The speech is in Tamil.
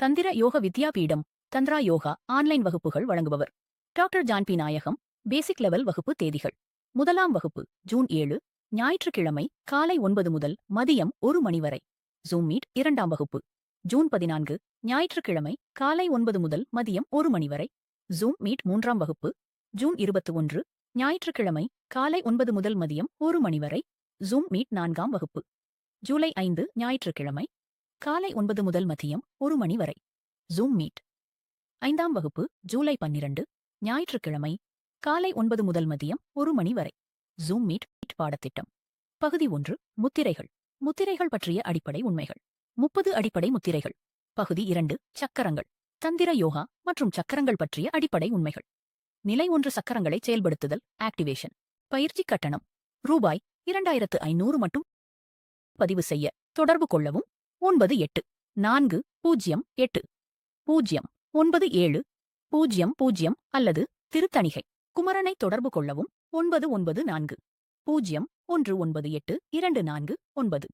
தந்திர யோக வித்யாபீடம் தந்திரா யோகா ஆன்லைன் வகுப்புகள் வழங்குபவர் டாக்டர் ஜான்பி நாயகம். பேசிக் லெவல் வகுப்பு தேதிகள்: முதலாம் வகுப்பு ஜூன் 7 ஞாயிற்றுக்கிழமை காலை 9 முதல் மதியம் 1 மணி வரை. Zoom meet. இரண்டாம் வகுப்பு ஜூன் 14 ஞாயிற்றுக்கிழமை காலை 9 முதல் மதியம் 1 மணி வரை. Zoom meet. மூன்றாம் வகுப்பு ஜூன் 21 ஞாயிற்றுக்கிழமை காலை 9 முதல் மதியம் 1 மணி வரை. Zoom meet. நான்காம் வகுப்பு ஜூலை 5 ஞாயிற்றுக்கிழமை காலை 9 முதல் மதியம் 1 மணி வரை. Zoom meet. ஐந்தாம் வகுப்பு ஜூலை 12 ஞாயிற்றுக்கிழமை காலை 9 முதல் மதியம் 1 மணி வரை. Zoom meet. பாடத்திட்டம் பகுதி 1. முத்திரைகள். முத்திரைகள் பற்றிய அடிப்படை உண்மைகள். 30 அடிப்படை முத்திரைகள். பகுதி 2. சக்கரங்கள். தந்திர யோகா மற்றும் சக்கரங்கள் பற்றிய அடிப்படை உண்மைகள். நிலை 1 சக்கரங்களை செயல்படுத்துதல் ஆக்டிவேஷன். பயிற்சி கட்டணம் ரூபாய் 2500 மட்டும். பதிவு செய்ய தொடர்பு கொள்ளவும் 98-098-097-00 அல்லது திருத்தணிகை குமரனை தொடர்பு கொள்ளவும் 994-0198-249.